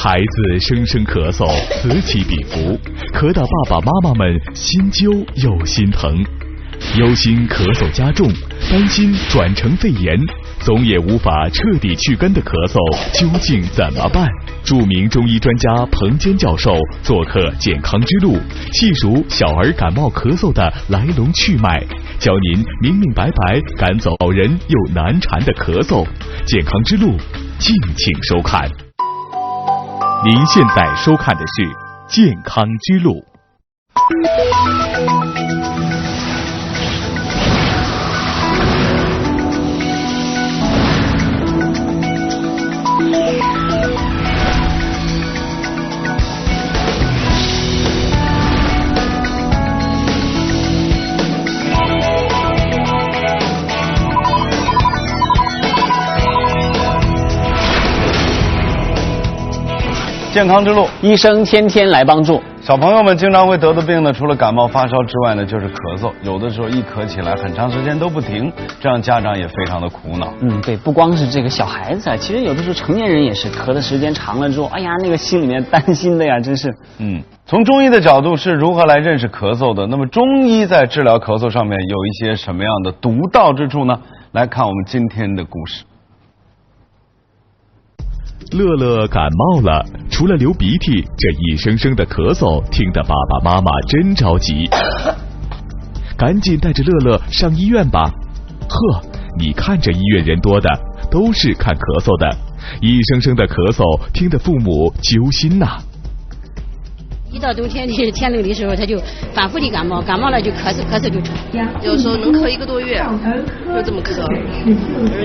孩子声声咳嗽，此起彼伏，咳到爸爸妈妈们心揪又心疼，忧心咳嗽加重，担心转成肺炎，总也无法彻底去根的咳嗽究竟怎么办？著名中医专家彭坚教授做客健康之路，细数小儿感冒咳嗽的来龙去脉，教您明明白白赶走老人又难缠的咳嗽。健康之路，敬请收看。您现在收看的是健康之路。健康之路，医生天天来帮助。小朋友们经常会得的病呢，除了感冒发烧之外呢，就是咳嗽。有的时候一咳起来，很长时间都不停，这样家长也非常的苦恼。对，不光是这个小孩子啊，其实有的时候成年人也是咳的时间长了之后，哎呀，那个心里面担心的呀，真是。从中医的角度是如何来认识咳嗽的？那么中医在治疗咳嗽上面有一些什么样的独到之处呢？来看我们今天的故事。乐乐感冒了，除了流鼻涕，这一声声的咳嗽听得爸爸妈妈真着急，赶紧带着乐乐上医院吧。呵，你看这医院人多的，都是看咳嗽的，一声声的咳嗽听得父母揪心呐。一到冬天的天冷的时候，他就反复的感冒，感冒了就咳嗽就喘，有时候能咳1个多月，就这么咳，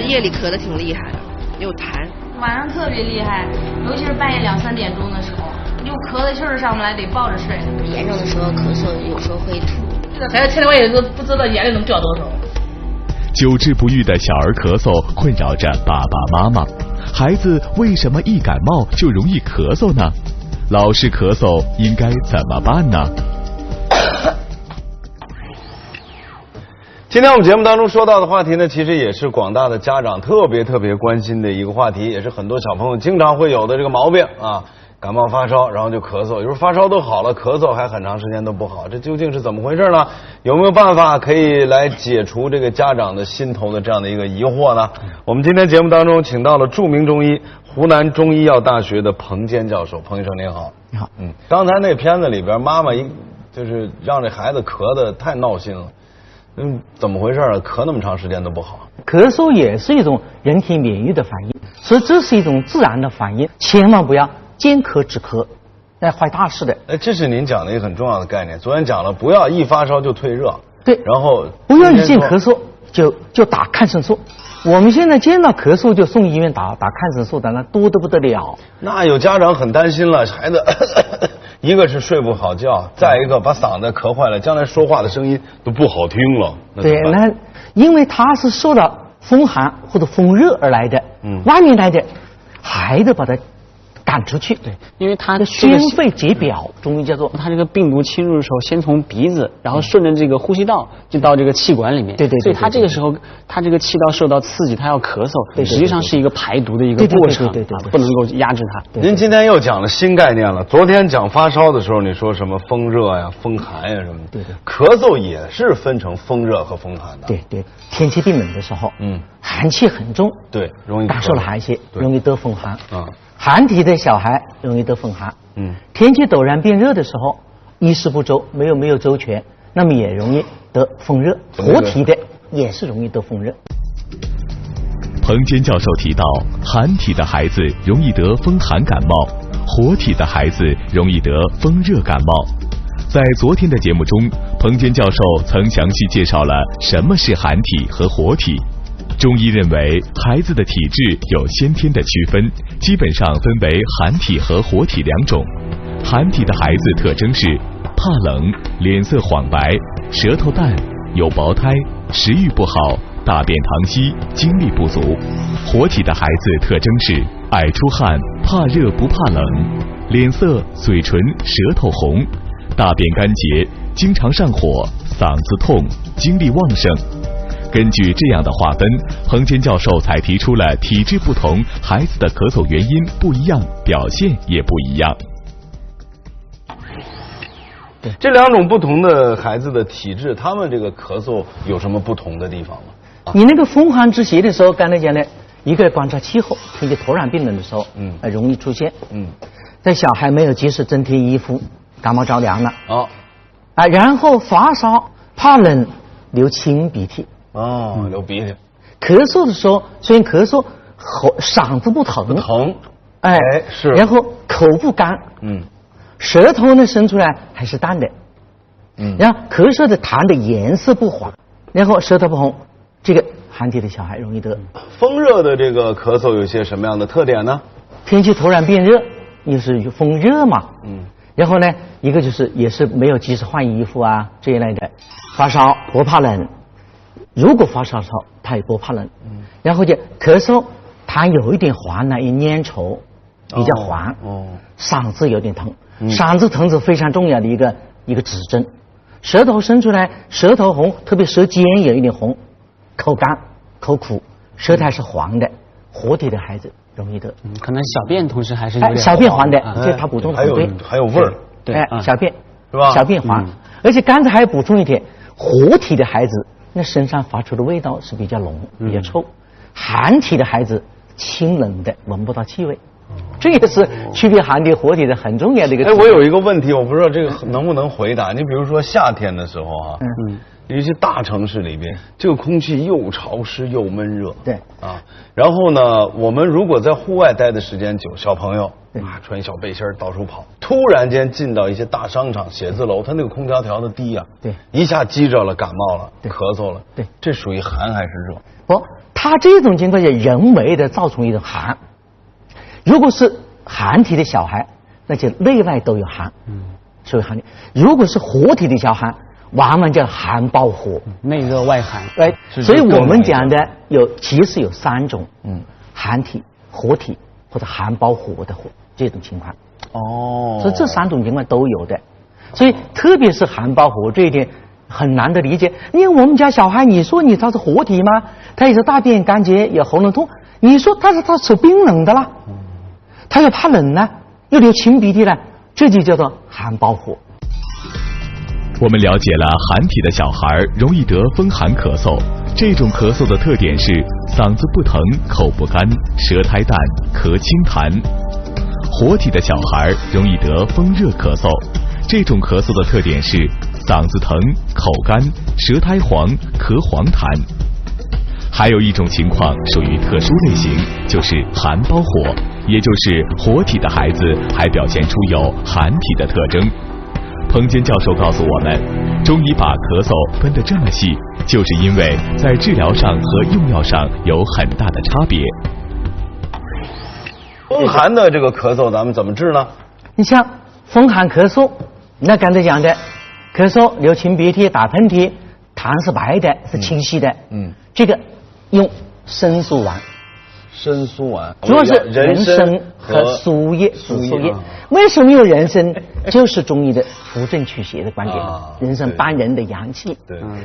夜里咳得挺厉害的，有痰。晚上特别厉害，尤其是半夜2、3点钟的时候，又咳的气儿上不来，得抱着睡。严重的时候咳嗽，有时候会吐。孩子现在我也都不知道眼泪能掉多少。久治不愈的小儿咳嗽困扰着爸爸妈妈，孩子为什么一感冒就容易咳嗽呢？老是咳嗽应该怎么办呢？今天我们节目当中说到的话题呢，其实也是广大的家长特别关心的一个话题，也是很多小朋友经常会有的这个毛病啊，感冒发烧，然后就咳嗽，有时候发烧都好了，咳嗽还很长时间都不好，这究竟是怎么回事呢？有没有办法可以来解除这个家长的心头的这样的一个疑惑呢？我们今天节目当中请到了著名中医湖南中医药大学的彭坚教授。彭医生您好。你好。刚才那片子里边妈妈就是让这孩子咳得太闹心了。怎么回事啊？咳那么长时间都不好。咳嗽也是一种人体免疫的反应，所以这是一种自然的反应，千万不要见咳止咳，那坏大事的。这是您讲的一个很重要的概念。昨天讲了，不要一发烧就退热。对，然后不要一见咳嗽就打抗生素。我们现在见到咳嗽就送医院打抗生素的，那多得不得了。那有家长很担心了，孩子一个是睡不好觉，再一个把嗓子咳坏了，将来说话的声音都不好听了。对，那因为他是受到风寒或者风热而来的，外面来的，还得把它赶出去。对，因为它的宣肺解表，中医叫做它这个病毒侵入的时候，先从鼻子，然后顺着这个呼吸道就到这个气管里面。对，所以它这个时候，它这个气道受到刺激，它要咳嗽，实际上是一个排毒的一个过程，不能够压制它。您今天又讲了新概念了。昨天讲发烧的时候，你说什么风热呀、风寒呀什么的。对。咳嗽也是分成风热和风寒的。对，天气变冷的时候，寒气很重，对，容易感受了寒气，容易得风寒。寒体的小孩容易得风寒。天气陡然变热的时候，衣食不周，没有周全，那么也容易得风热。活体的也是容易得风热。彭坚教授提到，寒体的孩子容易得风寒感冒，活体的孩子容易得风热感冒。在昨天的节目中，彭坚教授曾详细介绍了什么是寒体和活体。中医认为，孩子的体质有先天的区分，基本上分为寒体和活体2种。寒体的孩子特征是怕冷、脸色黄白、舌头淡、有薄胎、食欲不好、大便溏稀、精力不足。活体的孩子特征是爱出汗、怕热不怕冷、脸色、嘴唇、舌头红、大便干结、经常上火、嗓子痛、精力旺盛。根据这样的划分，彭坚教授才提出了体质不同，孩子的咳嗽原因不一样，表现也不一样。对，这两种不同的孩子的体质，他们这个咳嗽有什么不同的地方吗？你那个风寒之邪的时候，刚才讲的，一个观察气候，天气突然变冷的时候，容易出现。在小孩没有及时增添衣服，感冒着凉了。然后发烧、怕冷、流清鼻涕。流鼻涕。咳嗽的时候，虽然咳嗽，嗓子不疼。不疼。是。然后口不干。舌头呢伸出来还是淡的。然后咳嗽的痰的颜色不黄，然后舌头不红，这个寒体的小孩容易得。风热的这个咳嗽有些什么样的特点呢？天气突然变热，又是风热嘛。然后呢，一个就是也是没有及时换衣服啊这一类的，发烧不怕冷，如果发烧的时候他也不怕冷。然后就咳嗽，痰有一点黄呢，也粘稠，比较黄。嗓子有点疼，嗓子疼是非常重要的一个指征。舌头伸出来，舌头红，特别舌尖有一点红，口干口苦，舌苔是黄的，活体的孩子容易得。可能小便同时还是有点小便黄的，这他补充的还有味儿。对，小便是吧？小便黄，而且刚才还补充一点，活体的孩子那身上发出的味道是比较浓、比较臭，寒体的孩子清冷的，闻不到气味。这也是区别寒体活体的很重要的一个。我有一个问题，我不知道这个能不能回答。你比如说夏天的时候啊，有一些大城市里边，这个空气又潮湿又闷热。对然后呢，我们如果在户外待的时间久，小朋友穿小背心到处跑，突然间进到一些大商场、写字楼，他那个空调调的低啊，一下激着了，感冒了，咳嗽了，这属于寒还是热？不，他这种情况下人为的造成一种寒。如果是寒体的小孩，那就内外都有寒，属于寒体。如果是活体的小孩，往往叫寒包火，内热外寒。所以我们讲的其实有3种，寒体、活体或者寒包火的火这种情况。所以这3种情况都有的。所以特别是寒包火这一点很难的理解。因为我们家小孩，你说他是活体吗？他也是大便干结，有喉咙痛，你说他手冰冷的啦。他又怕冷呢，又流清鼻涕呢，这就叫做寒包火。我们了解了寒体的小孩容易得风寒咳嗽，这种咳嗽的特点是嗓子不疼、口不干、舌苔淡、咳清痰。活体的小孩容易得风热咳嗽，这种咳嗽的特点是嗓子疼、口干、舌苔黄、咳黄痰。还有一种情况属于特殊类型，就是寒包火，也就是活体的孩子还表现出有寒体的特征。彭坚教授告诉我们，中医把咳嗽分得这么细，就是因为在治疗上和用药上有很大的差别。风寒的这个咳嗽咱们怎么治呢？你像风寒咳嗽，那刚才讲的咳嗽、流清鼻涕、打喷嚏，痰是白的，是清晰的。这个用生苏丸。生苏丸主要是人参和苏叶。为什么有人参？就是中医的扶正祛邪的观点。人参帮人的阳气。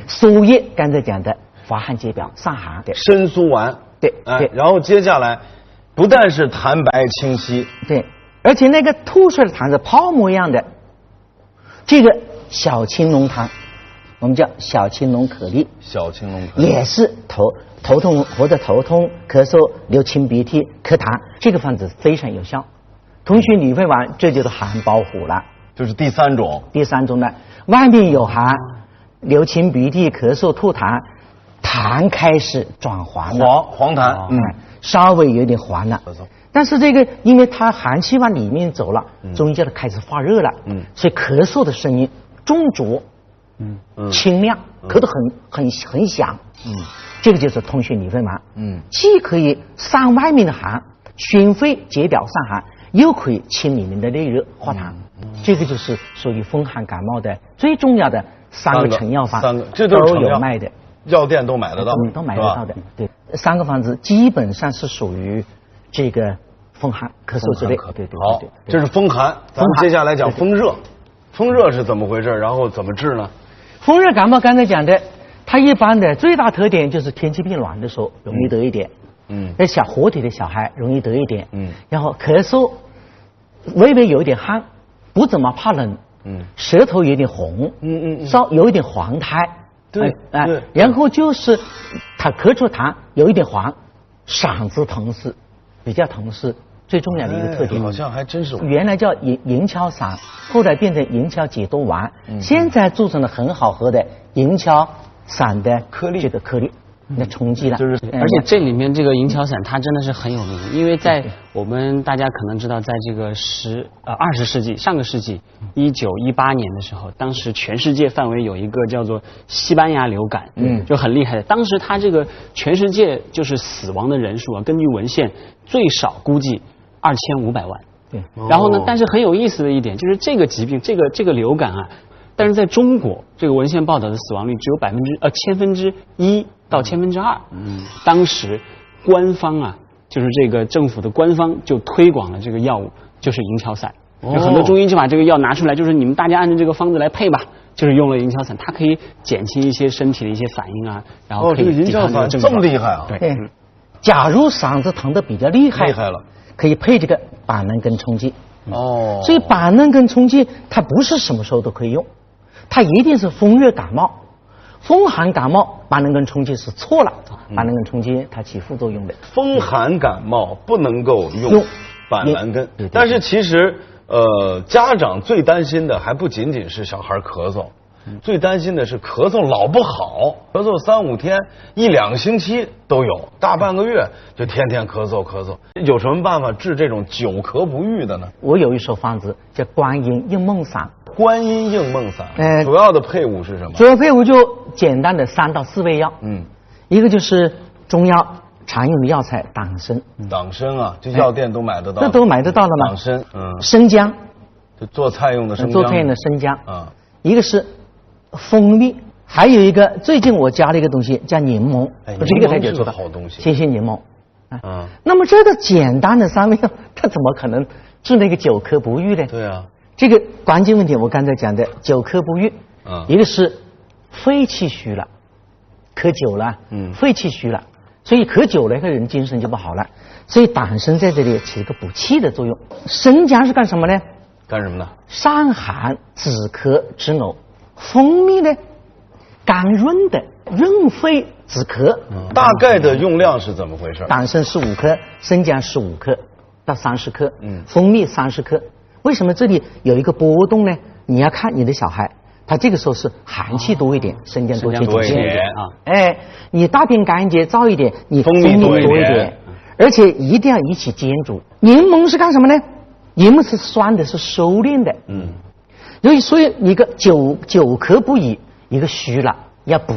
苏叶刚才讲的发汗解表、散寒的。生苏丸。对。然后接下来不但是痰白清晰，对，而且那个吐出来的痰是泡沫一样的。这个小青龙汤，我们叫小青龙可丽。小青龙可丽也是头痛或者头痛、咳嗽、流清鼻涕、咳痰，这个方子非常有效。同学你会玩，这就是寒包火了。就是第3种。第3种呢，外面有寒，流清鼻涕、咳嗽、吐痰，痰开始转黄了，黄痰，稍微有点黄了。但是这个因为它寒气往里面走了，中医叫它开始发热了，所以咳嗽的声音中浊，清亮，咳得很响，这个就是通血理肺丸，既可以散外面的寒，宣肺解表散寒，又可以清里面的内热化痰，这个就是属于风寒感冒的最重要的3个成药方，这都有卖的，药店都买得到，都买得到的。对，3个方子基本上是属于这个风寒咳嗽之类。对。好，这是风寒，咱们接下来讲风热。风热是怎么回事？然后怎么治呢？风热感冒刚才讲的，它一般的最大特点就是天气变暖的时候容易得一点。那活体的小孩容易得一点。然后咳嗽，微微有一点汗，不怎么怕冷。舌头有点红。稍有一点黄苔。对。然后就是他咳出痰有一点黄，嗓子疼是比较疼是最重要的一个特点。好像还真是。原来叫银翘散，后来变成银翘解毒丸，现在做成了很好喝的银翘散的颗粒，这个颗粒。那冲击了，而且这里面这个银翘散它真的是很有名，因为在我们大家可能知道，在这个20世纪上个世纪1918年的时候，当时全世界范围有一个叫做西班牙流感，就很厉害的。当时它这个全世界就是死亡的人数啊，根据文献最少估计2500万。对。然后呢，但是很有意思的一点就是这个疾病，这个流感啊。但是在中国，这个文献报道的死亡率只有1/1000到2%。当时官方啊，就是这个政府的官方就推广了这个药物，就是银翘散。就很多中医就把这个药拿出来，就是你们大家按照这个方子来配吧，就是用了银翘散，它可以减轻一些身体的一些反应啊，然后可以抵抗这个症状。这么厉害啊！对。假如嗓子疼得比较厉害了，可以配这个板蓝根冲剂。所以板蓝根冲剂它不是什么时候都可以用。它一定是风热感冒、风寒感冒，板蓝根冲剂是错了。板蓝根冲剂它起副作用的。风寒感冒不能够用板蓝根，但是其实家长最担心的还不仅仅是小孩咳嗽，最担心的是咳嗽老不好，咳嗽3、5天、1、2星期都有，大半个月就天天咳嗽。有什么办法治这种久咳不愈的呢？我有一手方子叫观音应梦散。观音应梦散，主要的配伍是什么？主要配伍就简单的3到4味药。一个就是中药常用的药材党参。党参啊，这药店都买得到。这都买得到了吗？党参，生姜，就做菜用的生姜。做菜用的生姜。一个是蜂蜜，还有一个最近我加了一个东西叫柠檬。这个大家知道，好东西。谢谢柠檬。那么这个简单的3味药，它怎么可能治那个久咳不愈呢？对啊。这个关键问题我刚才讲的久咳不愈，一个是肺气虚了，咳久了，肺气虚了，所以咳久了，这人精神就不好了。所以党参在这里起一个补气的作用。生姜是干什么呢？干什么呢？散寒止咳止呕。蜂蜜呢，甘润的，润肺止咳。大概的用量是怎么回事？党参15克，生姜15克到30克，蜂蜜30克。为什么这里有一个波动呢？你要看你的小孩，他这个时候是寒气多一点，生姜多一点啊。你大便干结燥一点，你蜂蜜多一点，而且一定要一起煎煮。柠檬是干什么呢？柠檬是酸的，是收敛的。所以一个久咳不已，一个虚了要补，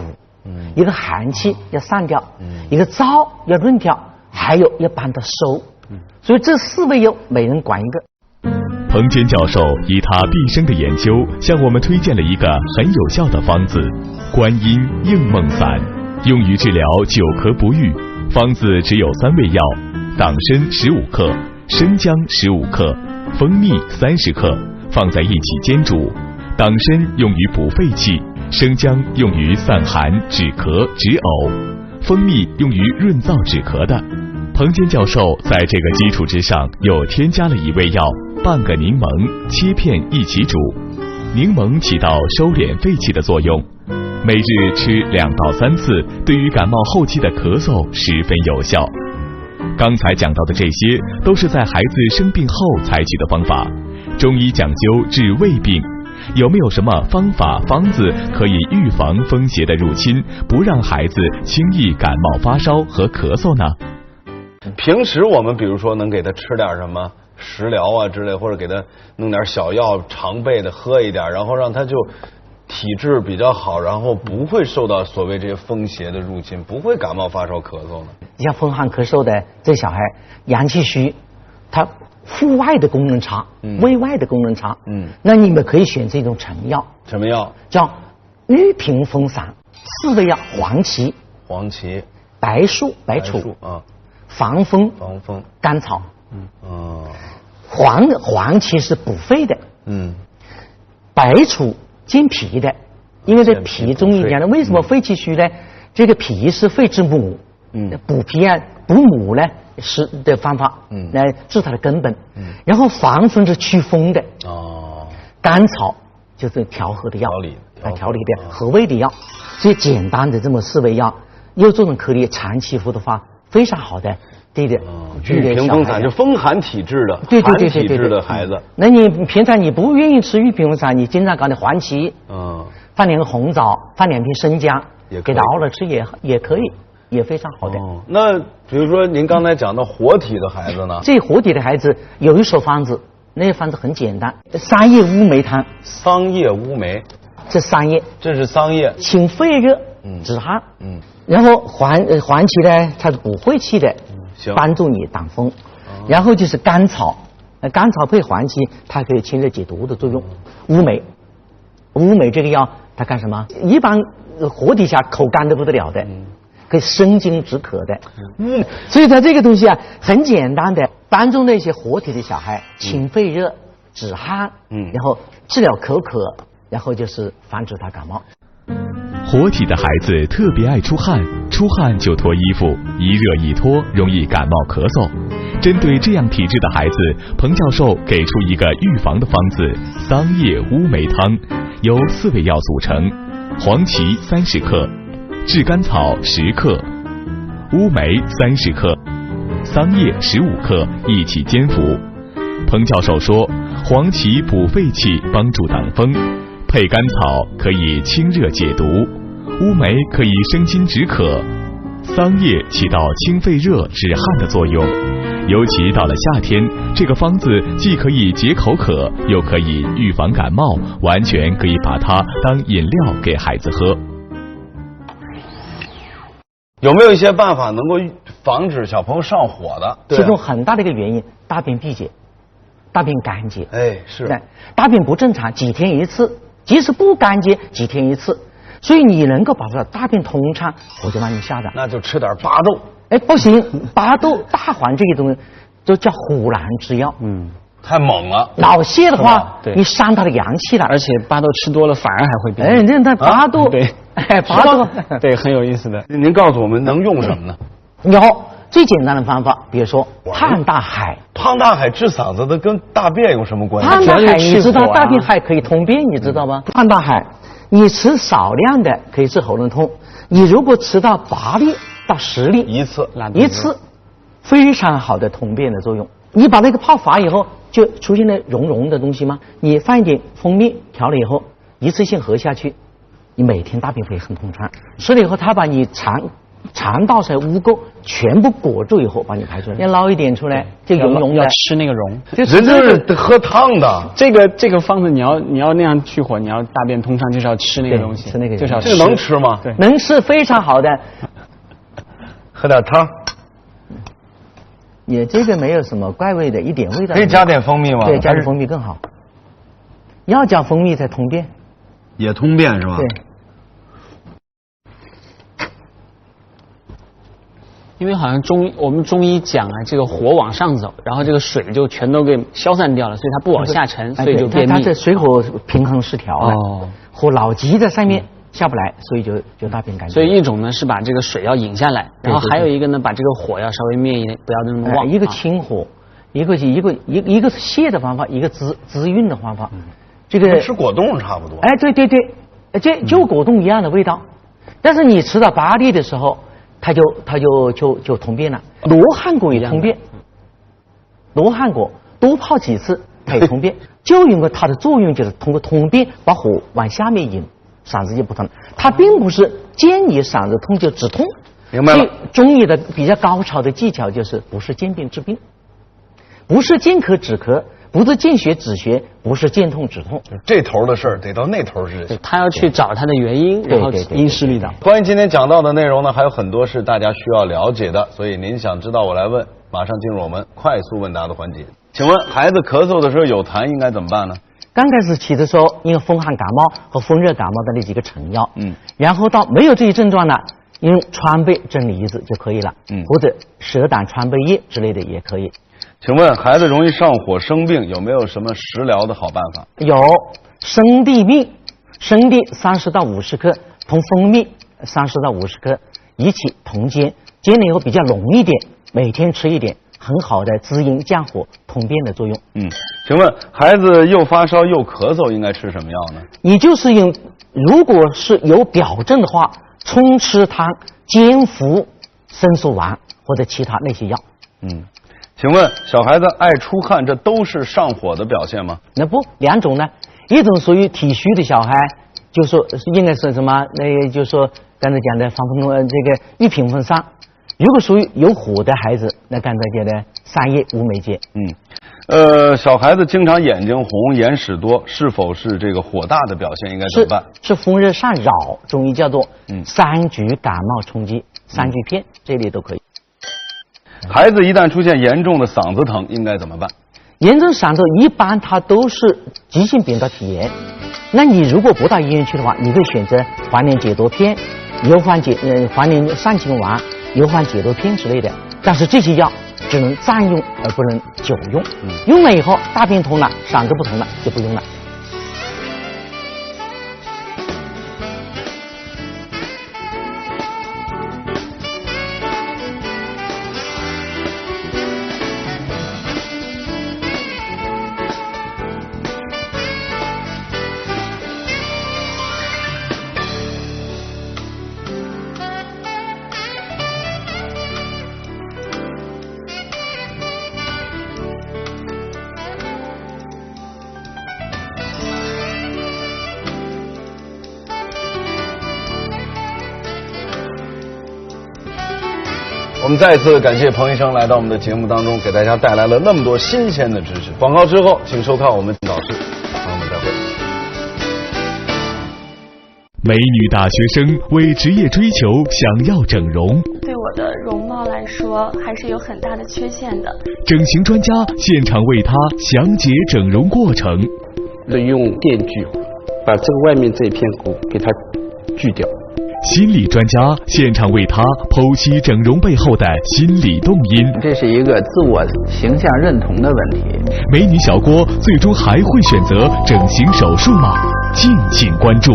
一个寒气要散掉，一个燥要润掉，还有要帮他收。所以这4味药每人管一个。彭坚教授以他毕生的研究，向我们推荐了一个很有效的方子——观音应梦散，用于治疗久咳不愈。方子只有3味药：党参15克、生姜15克、蜂蜜30克，放在一起煎煮。党参用于补肺气，生姜用于散寒止咳止呕，蜂蜜用于润燥止咳的。彭坚教授在这个基础之上，又添加了1味药。半个柠檬切片一起煮，柠檬起到收敛肺气的作用，每日吃2到3次，对于感冒后期的咳嗽十分有效。刚才讲到的这些都是在孩子生病后采取的方法。中医讲究治胃病，有没有什么方法方子可以预防风邪的入侵，不让孩子轻易感冒发烧和咳嗽呢？平时我们比如说能给他吃点什么食疗啊之类，或者给他弄点小药常备的喝一点，然后让他就体质比较好，然后不会受到所谓这些风邪的入侵，不会感冒发烧咳嗽呢。像风寒咳嗽的这小孩阳气虚，他腹外的功能差，胃外的功能差，那你们可以选这种成药。什么药？叫玉屏风散4味药：黄芪、白术啊，防风、甘草。黄芪是补肺的，白术健脾的，因为这脾中医讲的，为什么肺气虚呢？这个脾是肺之母，补脾啊补母呢是的方法，来治它的根本。然后防风是祛风的，甘草就是调和的药，调理的和胃的药。所以简单的这么4味药，又做成颗粒，长期服的话，非常好的。对的，玉屏风散就风寒体质的，寒体质的孩子。那你平常你不愿意吃玉屏风散，你经常搞点黄芪，放点红枣，放2片生姜，给它熬了吃也可以，也非常好的。那比如说您刚才讲到活体的孩子呢？这活体的孩子有一手方子，那个方子很简单，桑叶乌梅汤。桑叶乌梅，这桑叶，这是桑叶，清肺热，止汗。然后黄芪呢，它是补肺气的。帮助你挡风，然后就是甘草，甘草配黄芪，它可以清热解毒的作用。乌梅这个药它干什么？一般活体下口干的不得了的，可以生津止渴的。所以它这个东西啊，很简单的，帮助那些活体的小孩清肺热、止汗，然后治疗口渴，然后就是防止他感冒。活体的孩子特别爱出汗，出汗就脱衣服，一热一脱容易感冒咳嗽。针对这样体质的孩子，彭教授给出一个预防的方子——桑叶乌梅汤，由4味药组成：黄芪30克、炙甘草10克、乌梅30克、桑叶15克，一起煎服。彭教授说，黄芪补肺气，帮助挡风。配甘草可以清热解毒，乌梅可以生津止渴，桑叶起到清肺热止汗的作用。尤其到了夏天，这个方子既可以解口渴，又可以预防感冒，完全可以把它当饮料给孩子喝。有没有一些办法能够防止小朋友上火的？其中很大的一个原因，大便闭结，大便干结。是大便不正常，几天一次。即使不干结，几天一次，所以你能够把它大便通畅，我就帮你下的。那就吃点巴豆。不行，巴豆、大黄这些东西都叫虎狼之药，太猛了。老泻的话，你伤他的阳气了。而且巴豆吃多了反而还会病。那巴豆，巴豆，对，很有意思的。您告诉我们能用什么呢？有最简单的方法，比如说胖大海。胖大海治嗓子的跟大便有什么关系？胖大海你知道大便还可以通便，你知道吗？胖大海你吃少量的可以治喉咙痛，你如果吃到8粒到10粒一次，非常好的通便的作用。你把那个泡发以后，就出现了绒绒的东西吗？你放一点蜂蜜调了以后，一次性喝下去，你每天大便会很通畅。吃了以后，它把你肠道上污垢全部裹住以后，把你排出来，要捞一点出来，就溶溶的。要吃那个溶，人就是喝汤的。这个方子，你要那样去火，你要大便通畅，就是要吃那个东西，吃那个，就是要吃。这个能吃吗？对，能吃，非常好的。喝点汤。也这个没有什么怪味的，一点味道。可以加点蜂蜜吗？对，加点蜂蜜更好。要加蜂蜜才通便。也通便是吧？对。因为好像我们中医讲啊，这个火往上走，然后这个水就全都给消散掉了，所以它不往下沉，所以就便秘。它这水火平衡失调了，火老积在上面下不来，所以就大便干净。所以一种呢是把这个水要引下来，然后还有一个呢把这个火要稍微灭一点，不要那么旺。一个清火，一个是泻的方法，一个滋运的方法。这个吃果冻差不多。对，这就果冻一样的味道，但是你吃到8粒的时候。它就通便了。罗汉果也通便，罗汉果多泡几次可以通便，就因为它的作用就是通过通便把火往下面引，嗓子就不痛。它并不是见你嗓子痛就止痛。明白了。中医的比较高超的技巧就是不是见病治病，不是见咳止咳，不是见血止血，不是见痛止痛。这头的事儿得到那头去。对，他要去找它的原因，然后因势利导。关于今天讲到的内容呢，还有很多是大家需要了解的，所以您想知道我来问，马上进入我们快速问答的环节。请问孩子咳嗽的时候有痰应该怎么办呢？刚开始起的时候，因为风寒感冒和风热感冒的那几个成药，然后到没有这些症状了，用川贝蒸梨子就可以了，或者蛇胆川贝叶之类的也可以。请问孩子容易上火生病，有没有什么食疗的好办法？有生地病，生地30到50克，同蜂蜜30到50克一起同煎，煎了以后比较浓一点，每天吃一点，很好的滋阴降火通便的作用。请问孩子又发烧又咳嗽，应该吃什么药呢？你就是用，如果是有表症的话，冲吃汤煎服生素丸或者其他那些药。请问小孩子爱出汗，这都是上火的表现吗？那不两种呢，一种属于体虚的小孩，就说应该是什么？那个就说刚才讲的防风这个一品风伤。如果属于有火的孩子，那刚才讲的3叶乌梅芥。小孩子经常眼睛红、眼屎多，是否是这个火大的表现？应该怎么办？是风热上扰，中医叫做3局感冒冲击，3局片这类都可以。孩子一旦出现严重的嗓子疼，应该怎么办？严重嗓子一般它都是急性扁桃体炎，那你如果不到医院去的话，你可以选择黄连解毒片、黄连上清丸、油黄解毒片之类的。但是这些药只能暂用而不能久用，用了以后大便通了，嗓子不通了就不用了。我们再次感谢彭医生来到我们的节目当中，给大家带来了那么多新鲜的知识。广告之后，请收看我们导师，朋友们再会。美女大学生为职业追求想要整容，对我的容貌来说还是有很大的缺陷的。整形专家现场为她详解整容过程。用电锯把这个外面这片骨给它锯掉。心理专家现场为他剖析整容背后的心理动因。这是一个自我形象认同的问题。美女小郭最终还会选择整形手术吗？敬请关注。